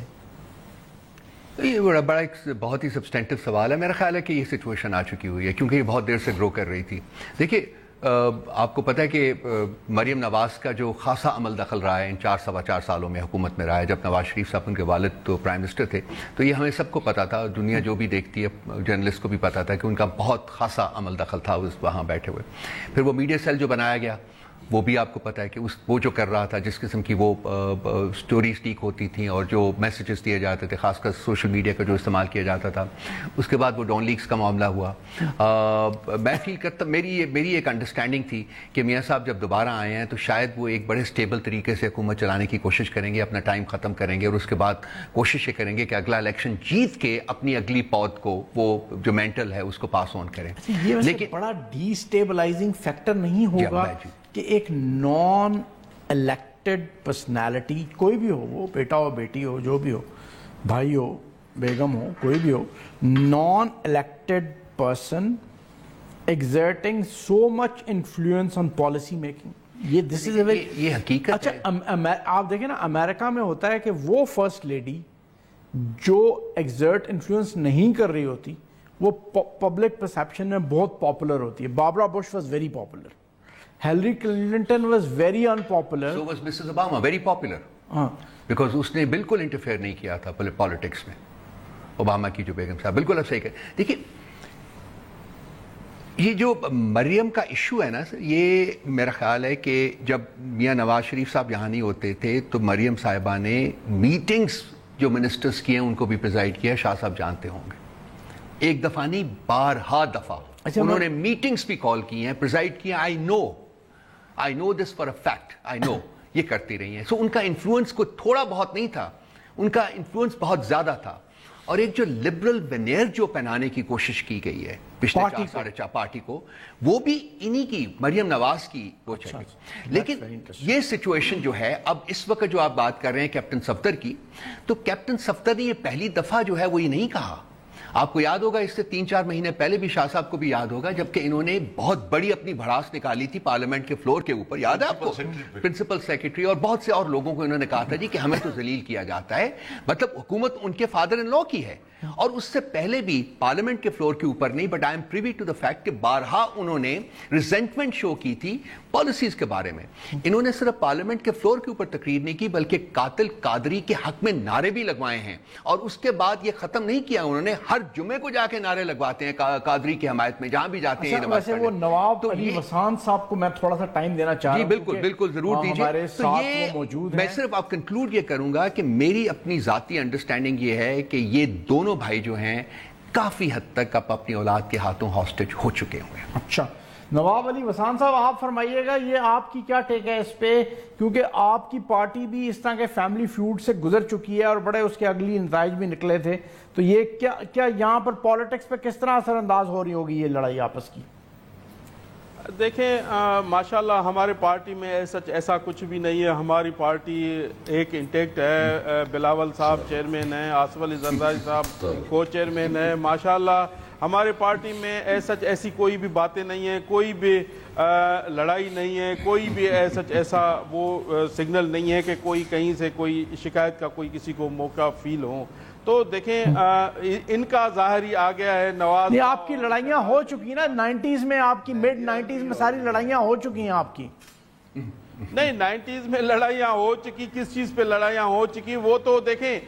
یہ بڑا ایک بہت ہی سبسٹینٹو سوال ہے. میرا خیال ہے کہ یہ سچویشن آ چکی ہوئی ہے کیونکہ یہ بہت دیر سے گرو کر رہی تھی. دیکھیے آپ کو پتہ ہے کہ مریم نواز کا جو خاصا عمل دخل رہا ہے ان 4 سالوں میں حکومت میں رہا ہے. جب نواز شریف صاحب ان کے والد تو پرائم منسٹر تھے تو یہ ہمیں سب کو پتا تھا، دنیا جو بھی دیکھتی ہے جرنلسٹ کو بھی پتا تھا کہ ان کا بہت خاصا عمل دخل تھا وہاں بیٹھے ہوئے. پھر وہ میڈیا سیل جو بنایا گیا وہ بھی آپ کو پتہ ہے کہ وہ جو کر رہا تھا، جس قسم کی وہ سٹوریز لیک ہوتی تھیں اور جو میسیجز دیے جاتے تھے، خاص کر سوشل میڈیا کا جو استعمال کیا جاتا تھا. اس کے بعد وہ ڈان لیکس کا معاملہ ہوا. میں فیل کرتا، میری ایک انڈرسٹینڈنگ تھی کہ میاں صاحب جب دوبارہ آئے ہیں تو شاید وہ ایک بڑے سٹیبل طریقے سے حکومت چلانے کی کوشش کریں گے، اپنا ٹائم ختم کریں گے اور اس کے بعد کوشش یہ کریں گے کہ اگلا الیکشن جیت کے اپنی اگلی پود کو وہ جو مینٹل ہے اس کو پاس آن کریں. لیکن بڑا ڈی اسٹیبلائزنگ فیکٹر نہیں ہوگا کہ ایک نان الیکٹڈ پرسنالٹی کوئی بھی ہو، وہ بیٹا ہو، بیٹی ہو، جو بھی ہو، بھائی ہو، بیگم ہو، کوئی بھی ہو، non elected person exerting so much influence on policy making. یہ حقیقت. اچھا آپ دیکھیں نا، امریکہ میں ہوتا ہے کہ وہ فرسٹ لیڈی جو ایگزرٹ انفلوئنس نہیں کر رہی ہوتی وہ پبلک پرسیپشن میں بہت پاپولر ہوتی ہے. Barbara Bush was very popular. Hillary Clinton was very unpopular. So was Mrs. Obama, very popular. Because اس نے بالکل انٹرفیئر نہیں کیا تھا پالیٹکس میں. اوباما کی جو بیگم صاحب، بالکل اب صحیح کہ دیکھیے یہ جو مریم کا ایشو ہے نا سر، یہ میرا خیال ہے کہ جب میاں نواز شریف صاحب یہاں نہیں ہوتے تھے تو مریم صاحبہ نے میٹنگز جو منسٹرز کی ہیں ان کو بھی پریزائڈ کیا. شاہ صاحب جانتے ہوں گے، ایک دفعہ نہیں بارہا دفعہ انہوں نے میٹنگز بھی کال کی ہیں، پریزائڈ کی ہیں. I know this for a fact. I know یہ کرتی رہی ہیں. سو ان کا انفلوئنس کو تھوڑا بہت نہیں تھا، ان کا انفلوئنس بہت زیادہ تھا. اور ایک جو لبرل وینئر جو پہنانے کی کوشش کی گئی ہے پچھلے 4.5 پارٹی کو، وہ بھی انہی کی مریم نواز کی کوشش. لیکن یہ سچویشن جو ہے اب اس وقت جو آپ بات کر رہے ہیں کیپٹن صفدر کی، تو کیپٹن صفدر نے یہ پہلی دفعہ جو ہے وہ یہ نہیں کہا. آپ کو یاد ہوگا اس سے 3-4 مہینے پہلے بھی شاہ صاحب کو بھی یاد ہوگا جبکہ انہوں نے بہت بڑی اپنی بھڑاس نکالی تھی پارلیمنٹ کے فلور کے اوپر، یاد ہے آپ کو، پرنسپل سیکرٹری اور بہت سے اور لوگوں کو انہوں نے کہا تھا جی کہ ہمیں تو ذلیل کیا جاتا ہے. مطلب حکومت ان کے فادر ان لا کی ہے. اور اس سے پہلے بھی پارلیمنٹ کے فلور کے اوپر نہیں, but I am privy to the fact کہ بارہا انہوں نے ریزنٹمنٹ شو کی تھی پالیسیز کے بارے میں. انہوں نے صرف پارلیمنٹ کے فلور کے اوپر تقریر نہیں کی بلکہ قاتل قادری کے حق میں نعرے بھی لگوائے ہیں, اور اس کے بعد یہ ختم نہیں کیا انہوں نے, ہر جمعے کو جا کے نعرے لگواتے ہیں قادری کی حمایت میں جہاں بھی جاتے ہیں. ویسے وہ نواب علی وسان صاحب کو میں تھوڑا سا ٹائم دینا چاہ رہا ہوں. بالکل بالکل ضرور دیجیے. تو یہ میں صرف آپ کنکلوڈ یہ کروں گا کہ میری اپنی ذاتی انڈرسٹینڈنگ یہ ہے کہ یہ دونوں بھائی جو ہیں کافی حد تک اب اپنی اولاد کے ہاتھوں ہاسٹیج ہو چکے ہوئے ہیں. اچھا نواب علی وسان صاحب آپ فرمائیے گا یہ آپ کی کیا ٹیک ہے اس پہ, کیونکہ آپ کی پارٹی بھی اس طرح کے فیملی فیوڈ سے گزر چکی ہے اور بڑے اس کے اگلی نتائج بھی نکلے تھے, تو یہ کیا یہاں پر پالیٹکس پہ کس طرح اثر انداز ہو رہی ہوگی یہ لڑائی آپس کی؟ دیکھیں ماشاءاللہ ہمارے پارٹی میں ایسا کچھ بھی نہیں ہے. ہماری پارٹی ایک انٹیکٹ ہے. بلاول صاحب چیئرمین ہیں, آصف علی زرداری صاحب کو چیئرمین ہیں. ماشاءاللہ ہمارے پارٹی میں ایسی کوئی بھی باتیں نہیں ہیں, کوئی بھی لڑائی نہیں ہے, کوئی بھی ایسا وہ سگنل نہیں ہے کہ کوئی کہیں سے کوئی شکایت کا کوئی کسی کو موقع فیل ہو. تو دیکھیں ان کا ظاہر ہی آ گیا ہے. نواز یہ آپ کی لڑائیاں ہو چکی نا 90s میں, آپ کی مڈ 90s میں ساری لڑائیاں ہو چکی ہیں آپ کی. نہیں 90s میں لڑائیاں ہو چکی, کس چیز پہ لڑائیاں ہو چکی وہ تو دیکھیں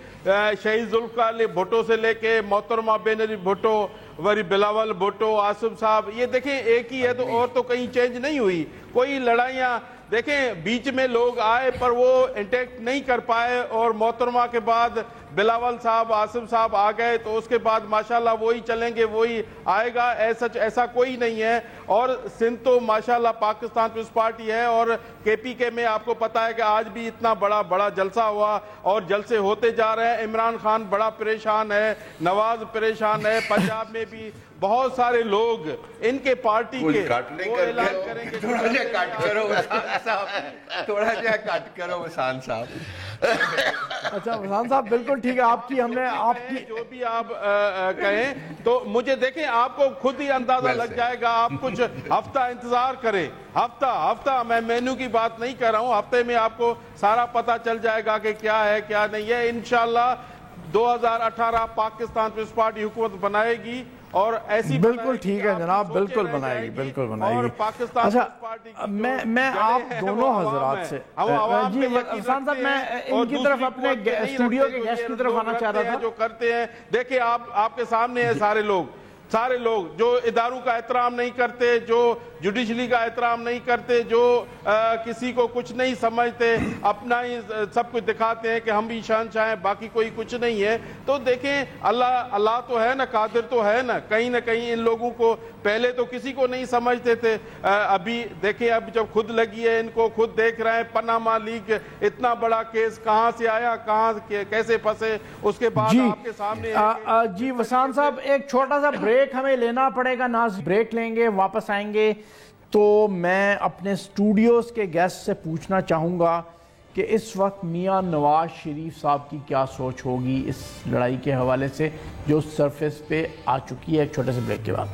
شہید ذوالفقار علی بھٹو سے لے کے محترمہ بے نظیر بھٹو, وری بلاول بھٹو, آصف صاحب, یہ دیکھیں ایک ہی ہے تو اور تو کہیں چینج نہیں ہوئی. کوئی لڑائیاں دیکھیں بیچ میں لوگ آئے پر وہ انٹیکٹ نہیں کر پائے, اور محترمہ کے بعد بلاول صاحب آصف صاحب آ گئے تو اس کے بعد ماشاءاللہ وہی چلیں گے, وہی آئے گا. ایسا کوئی نہیں ہے. اور سندھ تو ماشاءاللہ پاکستان پیپلز پارٹی ہے, اور کے پی کے میں آپ کو پتا ہے کہ آج بھی اتنا بڑا جلسہ ہوا اور جلسے ہوتے جا رہے ہیں. عمران خان بڑا پریشان ہے, نواز پریشان ہے, پنجاب میں بھی بہت سارے لوگ ان کے پارٹی کے وہ اعلان کریں گے. تھوڑا جا کٹ کرو وسان صاحب. اچھا وسان صاحب بالکل ٹھیک ہے, آپ کی ہم نے آپ کی جو بھی آپ کہیں تو مجھے دیکھیں آپ کو خود ہی اندازہ لگ جائے گا. آپ کچھ ہفتہ انتظار کریں, ہفتہ میں مینو کی بات نہیں کر رہا ہوں, ہفتے میں آپ کو سارا پتہ چل جائے گا کہ کیا ہے کیا نہیں ہے. انشاءاللہ 2018 پاکستان پیپلز پارٹی حکومت بنائے گی, اور ایسی بالکل ٹھیک ہے جناب, بالکل بنائے گی, بالکل بنائے گی. اچھا میں آپ دونوں حضرات سے جی وسان صاحب میں ان کی طرف اپنے اسٹوڈیو کے گیسٹ کی طرف آنا چاہ رہا تھا. جو کرتے ہیں دیکھیں آپ کے سامنے ہیں سارے لوگ جو اداروں کا احترام نہیں کرتے, جو جوڈیشلی کا احترام نہیں کرتے, جو کسی کو کچھ نہیں سمجھتے, اپنا ہی سب کچھ دکھاتے ہیں کہ ہم بھی شہنشاہ ہیں, باقی کوئی کچھ نہیں ہے. تو دیکھیں اللہ تو ہے نا, قادر تو ہے نا. کہیں نہ کہیں ان لوگوں کو پہلے تو کسی کو نہیں سمجھتے تھے, ابھی دیکھیں اب جب خود لگی ہے ان کو, خود دیکھ رہے ہیں پاناما لیک اتنا بڑا کیس کہاں سے آیا, کہاں کیسے پھنسے, اس کے بعد آپ کے سامنے جی وسان صاحب ایک چھوٹا سا بریک ہمیں لینا پڑے گا. ناظرین بریک لیں گے, واپس آئیں گے تو میں اپنے اسٹوڈیوز کے گیسٹ سے پوچھنا چاہوں گا کہ اس وقت میاں نواز شریف صاحب کی کیا سوچ ہوگی اس لڑائی کے حوالے سے جو سرفیس پہ آ چکی ہے. ایک چھوٹے سے بریک کے بعد.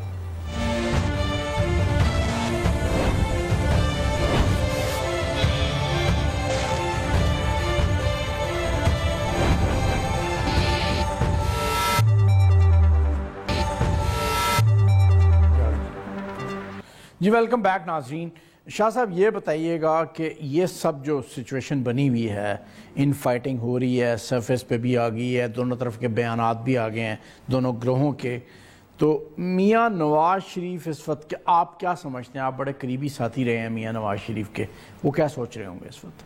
جی ویلکم بیک ناظرین. شاہ صاحب یہ بتائیے گا کہ یہ سب جو سچویشن بنی ہوئی ہے, ان فائٹنگ ہو رہی ہے, سرفیس پہ بھی آ گئی ہے, دونوں طرف کے بیانات بھی آ گئے ہیں دونوں گروہوں کے, تو میاں نواز شریف اس وقت آپ کیا سمجھتے ہیں؟ آپ بڑے قریبی ساتھی رہے ہیں میاں نواز شریف کے, وہ کیا سوچ رہے ہوں گے اس وقت؟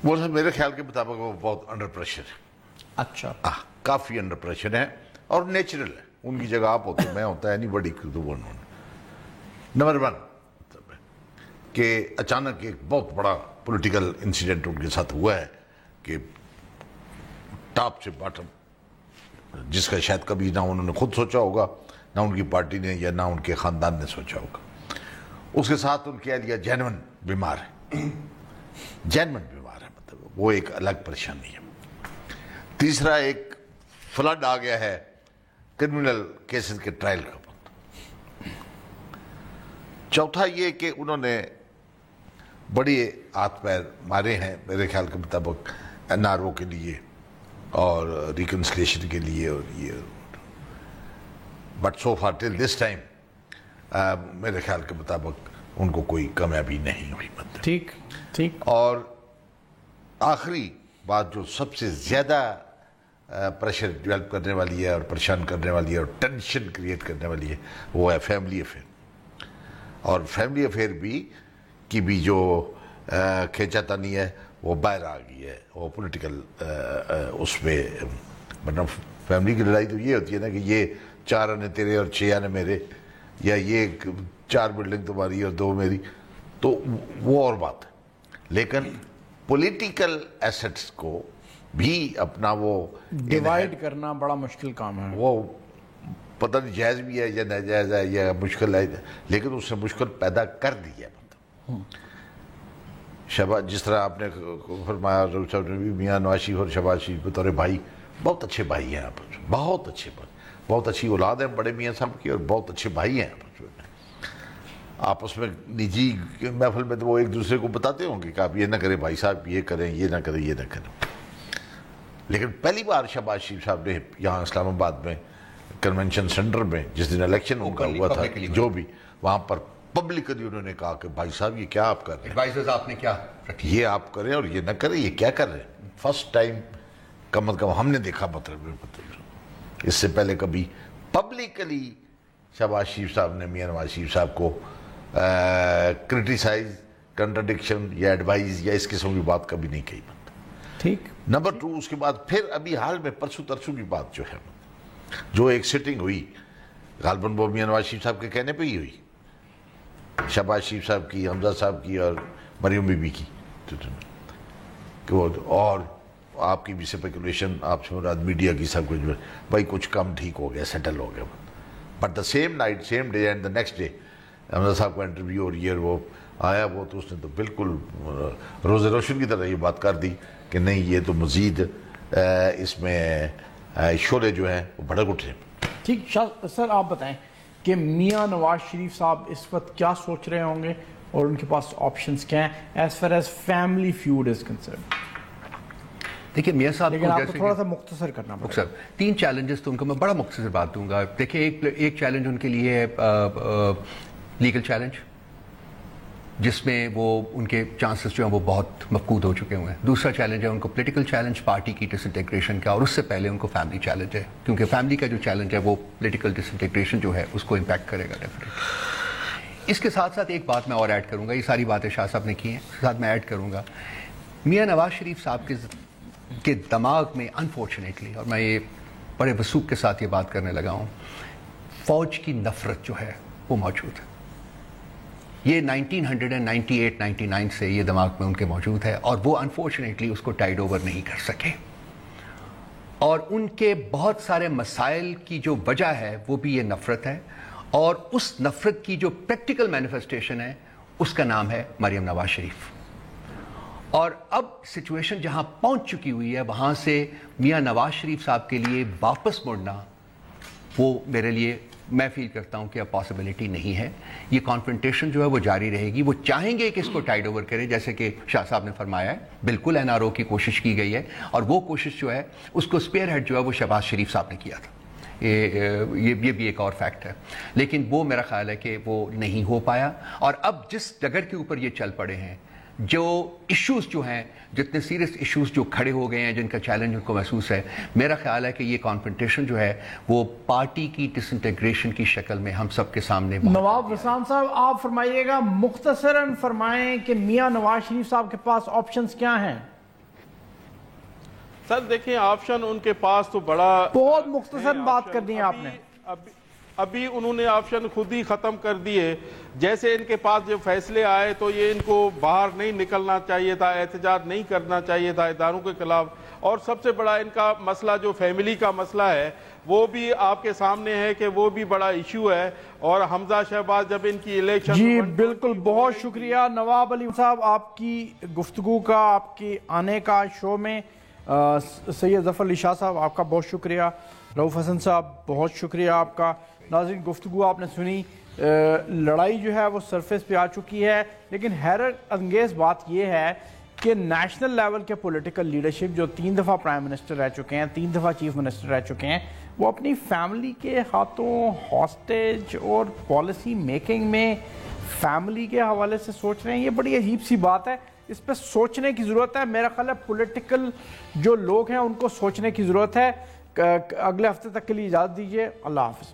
وہ سب میرے خیال کے مطابق وہ بہت انڈر پریشر ہے. اچھا کافی انڈر پریشر ہے, اور نیچرل ہے. ان کی جگہ آپ ہوتے, میں ہوتا ہے نہیں بڑی نمبر 1 کہ اچانک ایک بہت بڑا پولیٹیکل انسیڈنٹ ان کے ساتھ ہوا ہے کہ ٹاپ سے باٹم, جس کا شاید کبھی نہ انہوں نے خود سوچا ہوگا, نہ ان کی پارٹی نے, یا نہ ان کے خاندان نے سوچا ہوگا. اس کے ساتھ ان کہہ دیا جینون بیمار ہے, مطلب وہ ایک الگ پریشانی ہے. تیسرا ایک فلڈ آ گیا ہے کرمنل کیسز کے ٹرائل کا. چوتھا یہ کہ انہوں نے بڑی ہاتھ پیر مارے ہیں میرے خیال کے مطابق این آر او کے لیے, اور ریکنسلیشن کے لیے اور یہ. But so for till this time میرے خیال کے مطابق ان کو کوئی کامیابی نہیں ہوئی. ٹھیک ٹھیک. اور آخری بات جو سب سے زیادہ پریشر ڈیولپ کرنے والی ہے اور پریشان کرنے والی ہے اور ٹینشن کریٹ کرنے والی ہے وہ ہے فیملی افیئر. اور فیملی افیئر کی بھی جو کھینچا تانی ہے وہ باہر آ گئی ہے. وہ پولیٹیکل اس میں ورنہ فیملی کی لڑائی تو یہ ہوتی ہے نا کہ یہ 4 آنے تیرے اور 6 آنے میرے, یا یہ 4 بلڈنگ تمہاری اور 2 میری, تو وہ اور بات ہے. لیکن پولیٹیکل ایسٹس کو بھی اپنا وہ ڈیوائیڈ کرنا بڑا مشکل کام ہے. وہ پتہ نہیں جائز بھی ہے یا ناجائز ہے یا مشکل ہے, لیکن اس نے مشکل پیدا کر دی ہے. شہباز, جس طرح آپ نے فرمایا صاحب نے بھی, میاں نواز شریف اور شہباز شریف بطور بھائی بہت اچھے بھائی ہیں آپ, بہت اچھے بھائی, بہت اچھی اولاد ہے بڑے میاں صاحب کی, اور بہت اچھے بھائی ہیں آپس میں. نجی محفل میں تو وہ ایک دوسرے کو بتاتے ہوں گے کہ آپ یہ نہ کریں بھائی صاحب, یہ کریں, یہ نہ کریں, یہ نہ کریں. لیکن پہلی بار شہباز شریف صاحب نے یہاں اسلام آباد میں کنونشن سینٹر میں جس دن الیکشن ان کا ہوا تھا, جو بھی وہاں پر پبلکلی انہوں نے کہا کہ بھائی صاحب یہ کیا آپ کر رہے ہیں, ایڈوائزرز آپ نے کیا رکھی, یہ آپ کریں اور یہ نہ کریں, یہ کیا کر رہے ہیں. فرسٹ ٹائم کم از کم ہم نے دیکھا, مطلب اس سے پہلے کبھی پبلکلی شہباز شریف صاحب نے میاں نواز شریف صاحب کو کرٹیسائز, کنٹرڈکشن یا ایڈوائز یا اس قسم کی بات کبھی نہیں کہی. ٹھیک. نمبر 2, اس کے بعد پھر ابھی حال میں پرسوں ترسوں کی بات جو ہے, جو ایک سٹنگ ہوئی غالباً وہ میاں نواز شریف صاحب کے کہنے پہ ہی ہوئی, شہباز شریف صاحب کی, حمزہ صاحب کی اور مریم بی بی کی, اور آپ کی بھی سپیکولیشن, آپ سے مراد میڈیا کی, سب کچھ بھائی کچھ کم ٹھیک ہو گیا, سیٹل ہو گیا. But the same night, same day and the next day Hamza صاحب کا انٹرویو اور یہ وہ آیا, وہ تو اس نے تو بالکل روز روشن کی طرح یہ بات کر دی کہ نہیں یہ تو مزید اس میں شعلے جو ہیں وہ بھڑک اٹھے. ٹھیک. سر آپ بتائیں کہ میاں نواز شریف صاحب اس وقت کیا سوچ رہے ہوں گے اور ان کے پاس آپشنز کیا ہیں as far as family feud is concern. دیکھیے میاں صاحب لیکن آپ کو تھوڑا سا مختصر کرنا پڑے گا. 3 چیلنجز تو ان کو میں بڑا مختصر بات دوں گا. دیکھیے ایک چیلنج ان کے لیے ہے لیگل چیلنج, جس میں وہ ان کے چانسز جو ہیں وہ بہت مفقود ہو چکے ہوئے ہیں. دوسرا چیلنج ہے ان کو پولیٹیکل چیلنج, پارٹی کی ڈس انٹیگریشن کا, اور اس سے پہلے ان کو فیملی چیلنج ہے, کیونکہ فیملی کا جو چیلنج ہے وہ پولیٹیکل ڈس انٹیگریشن جو ہے اس کو امپیکٹ کرے گا ڈیفینیٹلی. اس کے ساتھ ساتھ ایک بات میں اور ایڈ کروں گا, یہ ساری باتیں شاہ صاحب نے کی ہیں, اس کے ساتھ میں ایڈ کروں گا میاں نواز شریف صاحب کے دماغ میں انفارچونیٹلی, اور میں یہ بڑے وثوق کے ساتھ یہ بات کرنے لگا ہوں, فوج کی نفرت جو ہے وہ موجود ہے. یہ 1998-99 سے یہ دماغ میں ان کے موجود ہے, اور وہ انفارچونیٹلی اس کو ٹائیڈ اوور نہیں کر سکے. اور ان کے بہت سارے مسائل کی جو وجہ ہے وہ بھی یہ نفرت ہے, اور اس نفرت کی جو پریکٹیکل مینیفیسٹیشن ہے اس کا نام ہے مریم نواز شریف. اور اب سچویشن جہاں پہنچ چکی ہوئی ہے وہاں سے میاں نواز شریف صاحب کے لیے واپس مڑنا وہ میرے لیے, میں فیل کرتا ہوں کہ اب پاسبلٹی نہیں ہے. یہ کانفرنٹیشن جو ہے وہ جاری رہے گی. وہ چاہیں گے کہ اس کو ٹائیڈ اوور کرے, جیسے کہ شاہ صاحب نے فرمایا ہے, بالکل NRO کی کوشش کی گئی ہے, اور وہ کوشش جو ہے اس کو اسپیئر ہیڈ جو ہے وہ شہباز شریف صاحب نے کیا تھا. یہ بھی ایک اور فیکٹ ہے, لیکن وہ میرا خیال ہے کہ وہ نہیں ہو پایا. اور اب جس ڈگر کے اوپر یہ چل پڑے ہیں, جو ایشوز جو ہیں, جتنے سیریس ایشوز جو کھڑے ہو گئے ہیں, جن کا چیلنج ان کو محسوس ہے, میرا خیال ہے کہ یہ کانفرنٹیشن جو ہے وہ پارٹی کی ڈس انٹیگریشن کی شکل میں ہم سب کے سامنے. نواب رسلان صاحب آپ فرمائیے گا, مختصراً فرمائیں کہ میاں نواز شریف صاحب کے پاس آپشنز کیا ہیں. سر دیکھیں آپشن ان کے پاس تو بڑا, بہت مختصر بات کر دی ہے آپ نے. ابھی انہوں نے آپشن خود ہی ختم کر دیے. جیسے ان کے پاس جو فیصلے آئے تو یہ ان کو باہر نہیں نکلنا چاہیے تھا, احتجاج نہیں کرنا چاہیے تھا اداروں کے خلاف. اور سب سے بڑا ان کا مسئلہ جو فیملی کا مسئلہ ہے وہ بھی آپ کے سامنے ہے کہ وہ بھی بڑا ایشو ہے. اور حمزہ شہباز جب ان کی الیکشن, جی بالکل, بہت شکریہ نواب علی صاحب آپ کی گفتگو کا, آپ کے آنے کا شو میں. سید ظفر علی شاہ صاحب آپ کا بہت شکریہ. رؤوف حسن صاحب بہت شکریہ آپ کا. ناظرین گفتگو آپ نے سنی, لڑائی جو ہے وہ سرفیس پہ آ چکی ہے, لیکن حیرت انگیز بات یہ ہے کہ نیشنل لیول کے پولیٹیکل لیڈرشپ جو 3 دفعہ پرائم منسٹر رہ چکے ہیں، 3 دفعہ چیف منسٹر رہ چکے ہیں، وہ اپنی فیملی کے ہاتھوں ہاسٹیج اور پالیسی میکنگ میں فیملی کے حوالے سے سوچ رہے ہیں. یہ بڑی عجیب سی بات ہے، اس پہ سوچنے کی ضرورت ہے. میرا خیال ہے پولیٹیکل جو لوگ ہیں ان کو سوچنے کی ضرورت ہے. اگلے ہفتے تک کے لیے اجازت دیجیے. اللہ حافظ.